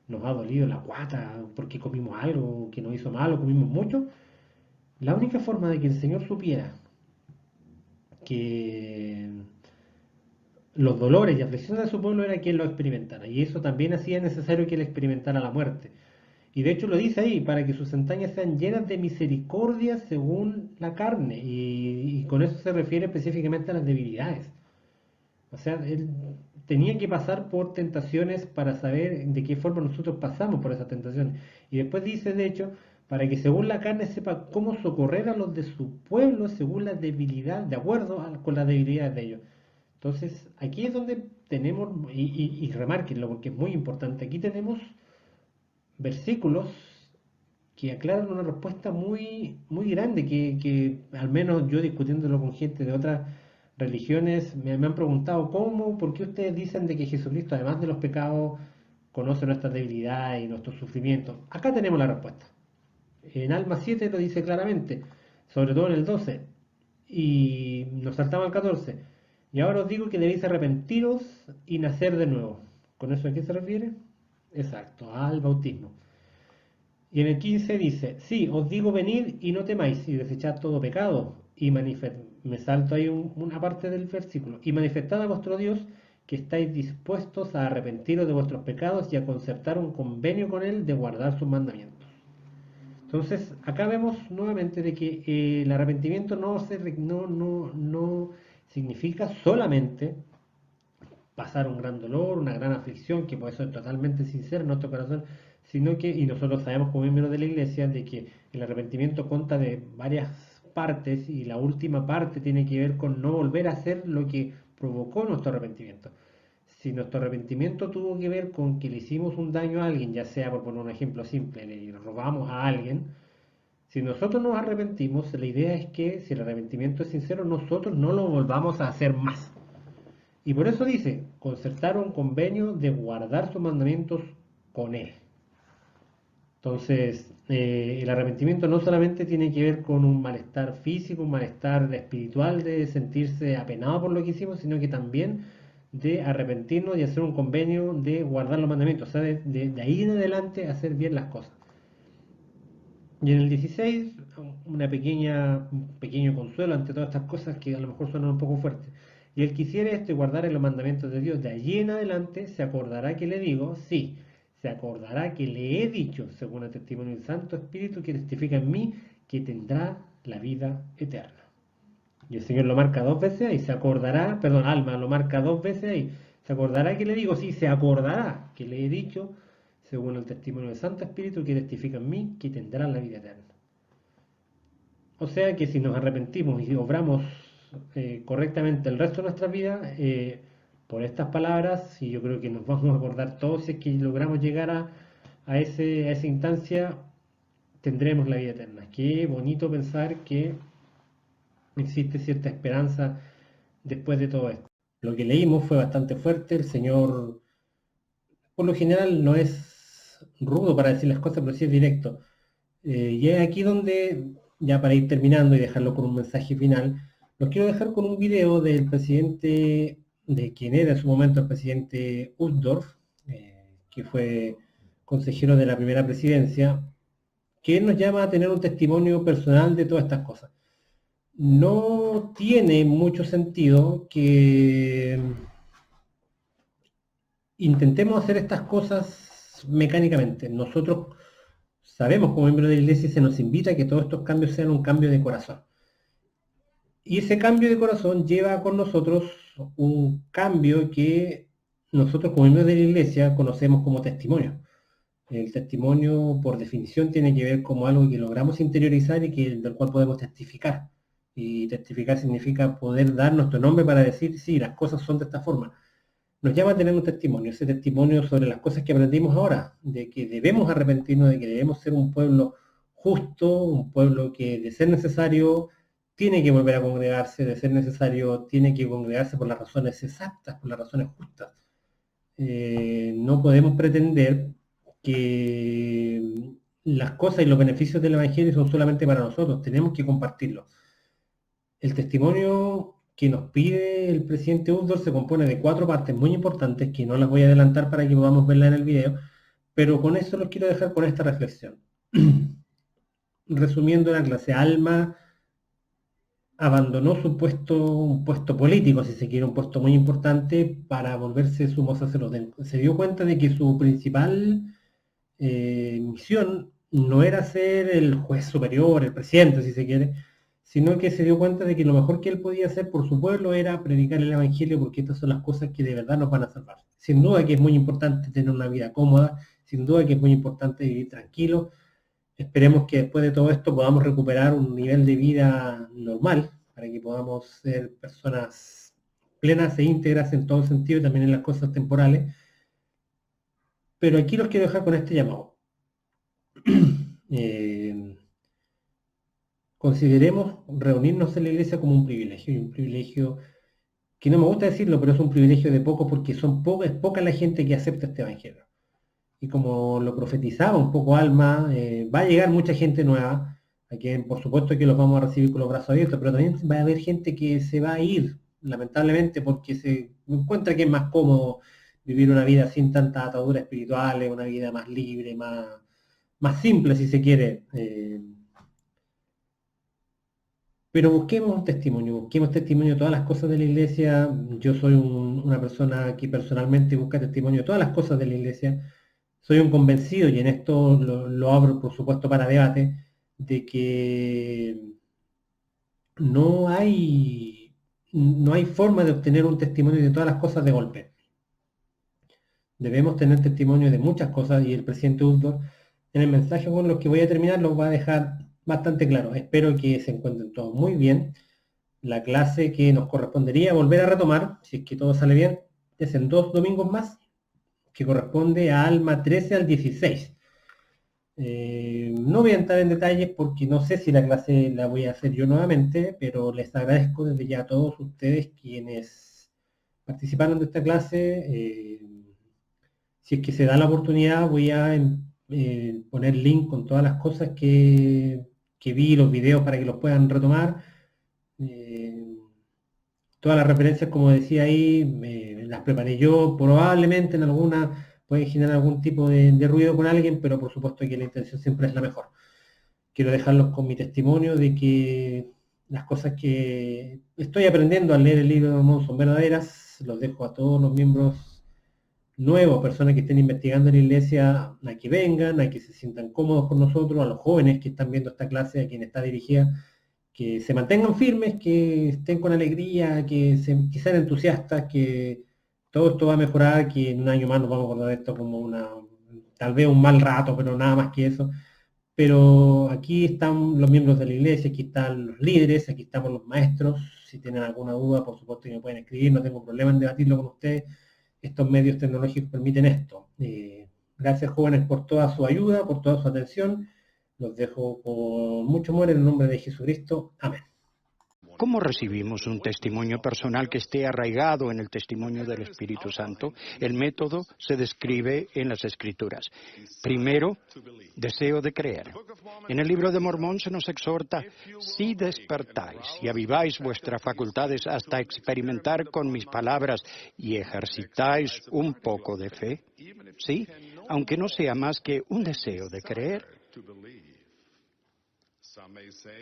nos ha dolido la guata porque comimos algo que nos hizo mal o comimos mucho? La única forma de que el Señor supiera que los dolores y aflicciones de su pueblo era que él lo experimentara, y eso también hacía necesario que él experimentara la muerte. Y de hecho lo dice ahí, para que sus entrañas sean llenas de misericordia según la carne, y con eso se refiere específicamente a las debilidades. O sea, él tenía que pasar por tentaciones para saber de qué forma nosotros pasamos por esas tentaciones. Y después dice, de hecho, para que según la carne sepa cómo socorrer a los de su pueblo según la debilidad, de acuerdo con las debilidades de ellos. Entonces, aquí es donde tenemos, y remárquenlo porque es muy importante, aquí tenemos versículos que aclaran una respuesta muy, muy grande, que al menos yo discutiéndolo con gente de otras religiones me han preguntado, ¿cómo? ¿Por qué ustedes dicen de que Jesucristo, además de los pecados, conoce nuestras debilidades y nuestros sufrimientos? Acá tenemos la respuesta. En Alma 7 lo dice claramente, sobre todo en el 12, y nos saltamos al 14. Y ahora os digo que debéis arrepentiros y nacer de nuevo. ¿Con eso a qué se refiere? Exacto, al bautismo. Y en el 15 dice, sí, os digo venid y no temáis y desechad todo pecado. Y me salto ahí una parte del versículo. Y manifestad a vuestro Dios que estáis dispuestos a arrepentiros de vuestros pecados y a concertar un convenio con Él de guardar sus mandamientos. Entonces, acá vemos nuevamente de que el arrepentimiento no significa solamente pasar un gran dolor, una gran aflicción, que puede ser totalmente sincera en nuestro corazón, sino que, y nosotros sabemos como miembros de la iglesia, de que el arrepentimiento consta de varias partes y la última parte tiene que ver con no volver a hacer lo que provocó nuestro arrepentimiento. Si nuestro arrepentimiento tuvo que ver con que le hicimos un daño a alguien, ya sea por poner un ejemplo simple, le robamos a alguien, si nosotros nos arrepentimos, la idea es que si el arrepentimiento es sincero, nosotros no lo volvamos a hacer más. Y por eso dice, concertar un convenio de guardar sus mandamientos con Él. Entonces, el arrepentimiento no solamente tiene que ver con un malestar físico, un malestar espiritual de sentirse apenado por lo que hicimos, sino que también de arrepentirnos y hacer un convenio de guardar los mandamientos, o sea, de ahí en adelante hacer bien las cosas. Y en el 16, un pequeño consuelo ante todas estas cosas que a lo mejor suenan un poco fuertes. Y el que hiciere esto y guardar en los mandamientos de Dios de allí en adelante, se acordará que le digo, sí, se acordará que le he dicho, según el testimonio del Santo Espíritu que testifica en mí, que tendrá la vida eterna. Y el Señor lo marca dos veces ahí, Alma lo marca dos veces ahí, se acordará que le digo, sí, se acordará que le he dicho, según el testimonio del Santo Espíritu que testifica en mí, que tendrá la vida eterna. O sea que si nos arrepentimos y obramos correctamente el resto de nuestra vida, por estas palabras, y yo creo que nos vamos a acordar todos, si es que logramos llegar a esa instancia, tendremos la vida eterna. Qué bonito pensar que existe cierta esperanza después de todo esto. Lo que leímos fue bastante fuerte, el Señor por lo general no es rudo para decir las cosas, pero sí es directo. Y es aquí donde, ya para ir terminando y dejarlo con un mensaje final, los quiero dejar con un video del presidente, de quien era en su momento el presidente Uchtdorf, que fue consejero de la primera presidencia, que nos llama a tener un testimonio personal de todas estas cosas. no tiene mucho sentido que intentemos hacer estas cosas mecánicamente. Nosotros sabemos como miembros de la iglesia se nos invita a que todos estos cambios sean un cambio de corazón. Y ese cambio de corazón lleva con nosotros un cambio que nosotros como miembros de la iglesia conocemos como testimonio. El testimonio, por definición, tiene que ver como algo que logramos interiorizar y del cual podemos testificar. Y testificar significa poder dar nuestro nombre para decir, sí, las cosas son de esta forma. Nos llama a tener un testimonio, ese testimonio sobre las cosas que aprendimos ahora, de que debemos arrepentirnos, de que debemos ser un pueblo justo, un pueblo que, de ser necesario, tiene que volver a congregarse, de ser necesario, tiene que congregarse por las razones exactas, por las razones justas. No podemos pretender que las cosas y los beneficios del Evangelio son solamente para nosotros, tenemos que compartirlos. El testimonio que nos pide el presidente Uldor se compone de 4 partes muy importantes, que no las voy a adelantar para que podamos verlas en el video, pero con eso los quiero dejar con esta reflexión. Resumiendo la clase, Alma abandonó un puesto político, si se quiere, un puesto muy importante, para volverse sumo sacerdote. Se dio cuenta de que su principal misión no era ser el juez superior, el presidente, si se quiere, sino que se dio cuenta de que lo mejor que él podía hacer por su pueblo era predicar el Evangelio, porque estas son las cosas que de verdad nos van a salvar. Sin duda que es muy importante tener una vida cómoda, sin duda que es muy importante vivir tranquilo. Esperemos que después de todo esto podamos recuperar un nivel de vida normal, para que podamos ser personas plenas e íntegras en todo sentido y también en las cosas temporales. Pero aquí los quiero dejar con este llamado. Consideremos reunirnos en la iglesia como un privilegio, y un privilegio que no me gusta decirlo, pero es un privilegio de pocos porque es poca la gente que acepta este evangelio. Y como lo profetizaba un poco Alma, va a llegar mucha gente nueva, a quien por supuesto que los vamos a recibir con los brazos abiertos, pero también va a haber gente que se va a ir, lamentablemente, porque se encuentra que es más cómodo vivir una vida sin tantas ataduras espirituales, una vida más libre, más simple si se quiere. Pero busquemos testimonio de todas las cosas de la iglesia. Yo soy una persona que personalmente busca testimonio de todas las cosas de la iglesia. Soy un convencido, y en esto lo abro por supuesto para debate, de que no hay forma de obtener un testimonio de todas las cosas de golpe. Debemos tener testimonio de muchas cosas, y el presidente Uldor, en el mensaje con los que voy a terminar, los va a dejar bastante claro. Espero que se encuentren todos muy bien. La clase que nos correspondería volver a retomar, si es que todo sale bien, es en 2 domingos más, que corresponde a Alma 13 al 16. No voy a entrar en detalles porque no sé si la clase la voy a hacer yo nuevamente, pero les agradezco desde ya a todos ustedes quienes participaron de esta clase. Si es que se da la oportunidad, voy a poner link con todas las cosas que vi, los videos, para que los puedan retomar. Todas las referencias, como decía ahí, las preparé yo. Probablemente en alguna pueden generar algún tipo de ruido con alguien, pero por supuesto que la intención siempre es la mejor. Quiero dejarlos con mi testimonio de que las cosas que estoy aprendiendo al leer el libro de Mormón son verdaderas. Los dejo a todos los miembros nuevos, personas que estén investigando en la iglesia, a que vengan, a que se sientan cómodos con nosotros, a los jóvenes que están viendo esta clase, a quien está dirigida, que se mantengan firmes, que estén con alegría, que sean entusiastas, que todo esto va a mejorar, que en un año más nos vamos a acordar de esto como tal vez un mal rato, pero nada más que eso. Pero aquí están los miembros de la iglesia, aquí están los líderes, aquí estamos los maestros. Si tienen alguna duda, por supuesto que me pueden escribir, no tengo problema en debatirlo con ustedes. Estos medios tecnológicos permiten esto. Gracias, jóvenes, por toda su ayuda, por toda su atención. Los dejo con mucho amor en el nombre de Jesucristo. Amén. ¿Cómo recibimos un testimonio personal que esté arraigado en el testimonio del Espíritu Santo? El método se describe en las Escrituras. Primero, deseo de creer. En el libro de Mormón se nos exhorta: si despertáis y aviváis vuestras facultades hasta experimentar con mis palabras y ejercitáis un poco de fe, sí, aunque no sea más que un deseo de creer.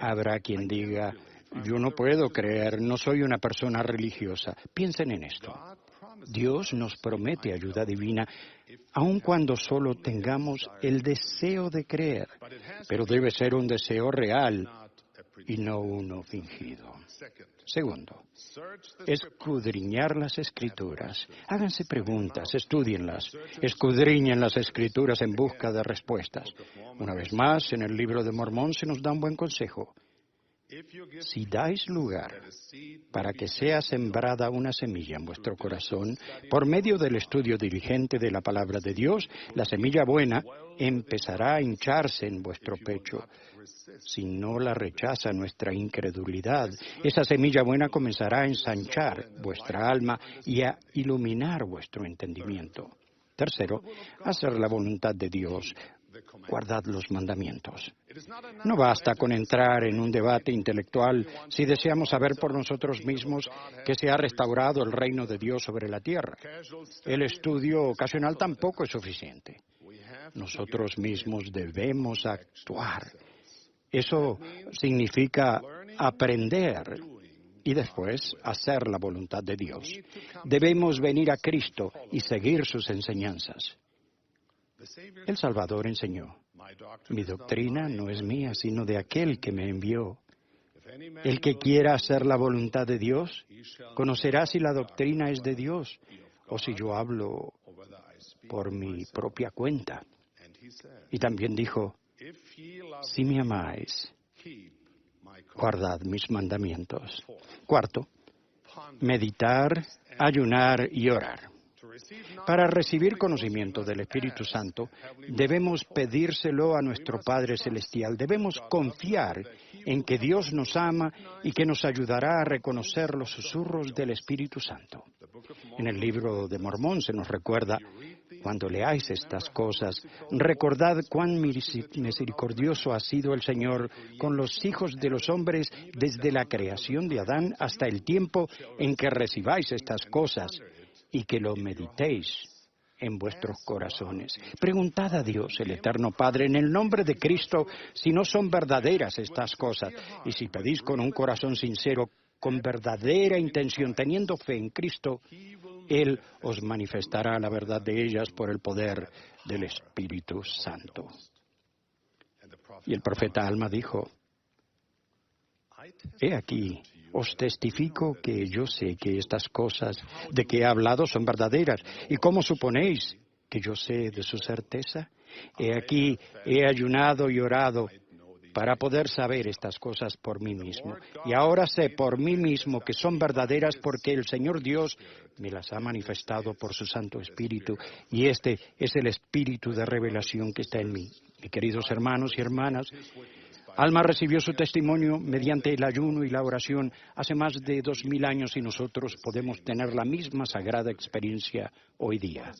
Habrá quien diga: Yo no puedo creer, no soy una persona religiosa. Piensen en esto. Dios nos promete ayuda divina, aun cuando solo tengamos el deseo de creer, pero debe ser un deseo real y no uno fingido. Segundo, escudriñar las Escrituras. Háganse preguntas, estúdienlas, escudriñen las Escrituras en busca de respuestas. Una vez más, en el libro de Mormón se nos da un buen consejo. Si dais lugar para que sea sembrada una semilla en vuestro corazón, por medio del estudio diligente de la palabra de Dios, la semilla buena empezará a hincharse en vuestro pecho. Si no la rechaza nuestra incredulidad, esa semilla buena comenzará a ensanchar vuestra alma y a iluminar vuestro entendimiento. Tercero, hacer la voluntad de Dios. Guardad los mandamientos. No basta con entrar en un debate intelectual si deseamos saber por nosotros mismos que se ha restaurado el reino de Dios sobre la tierra. El estudio ocasional tampoco es suficiente. Nosotros mismos debemos actuar. Eso significa aprender y después hacer la voluntad de Dios. Debemos venir a Cristo y seguir sus enseñanzas. El Salvador enseñó: mi doctrina no es mía, sino de aquel que me envió. El que quiera hacer la voluntad de Dios, conocerá si la doctrina es de Dios o si yo hablo por mi propia cuenta. Y también dijo: si me amáis, guardad mis mandamientos. Cuarto, meditar, ayunar y orar. Para recibir conocimiento del Espíritu Santo, debemos pedírselo a nuestro Padre Celestial. Debemos confiar en que Dios nos ama y que nos ayudará a reconocer los susurros del Espíritu Santo. En el libro de Mormón se nos recuerda: cuando leáis estas cosas, recordad cuán misericordioso ha sido el Señor con los hijos de los hombres desde la creación de Adán hasta el tiempo en que recibáis estas cosas, y que lo meditéis en vuestros corazones. Preguntad a Dios, el Eterno Padre, en el nombre de Cristo, si no son verdaderas estas cosas. Y si pedís con un corazón sincero, con verdadera intención, teniendo fe en Cristo, Él os manifestará la verdad de ellas por el poder del Espíritu Santo. Y el profeta Alma dijo: he aquí, os testifico que yo sé que estas cosas de que he hablado son verdaderas. ¿Y cómo suponéis que yo sé de su certeza? He aquí, he ayunado y orado para poder saber estas cosas por mí mismo. Y ahora sé por mí mismo que son verdaderas porque el Señor Dios me las ha manifestado por su Santo Espíritu. Y este es el Espíritu de revelación que está en mí. Mis queridos hermanos y hermanas, Alma recibió su testimonio mediante el ayuno y la oración hace más de 2000 años y nosotros podemos tener la misma sagrada experiencia hoy día.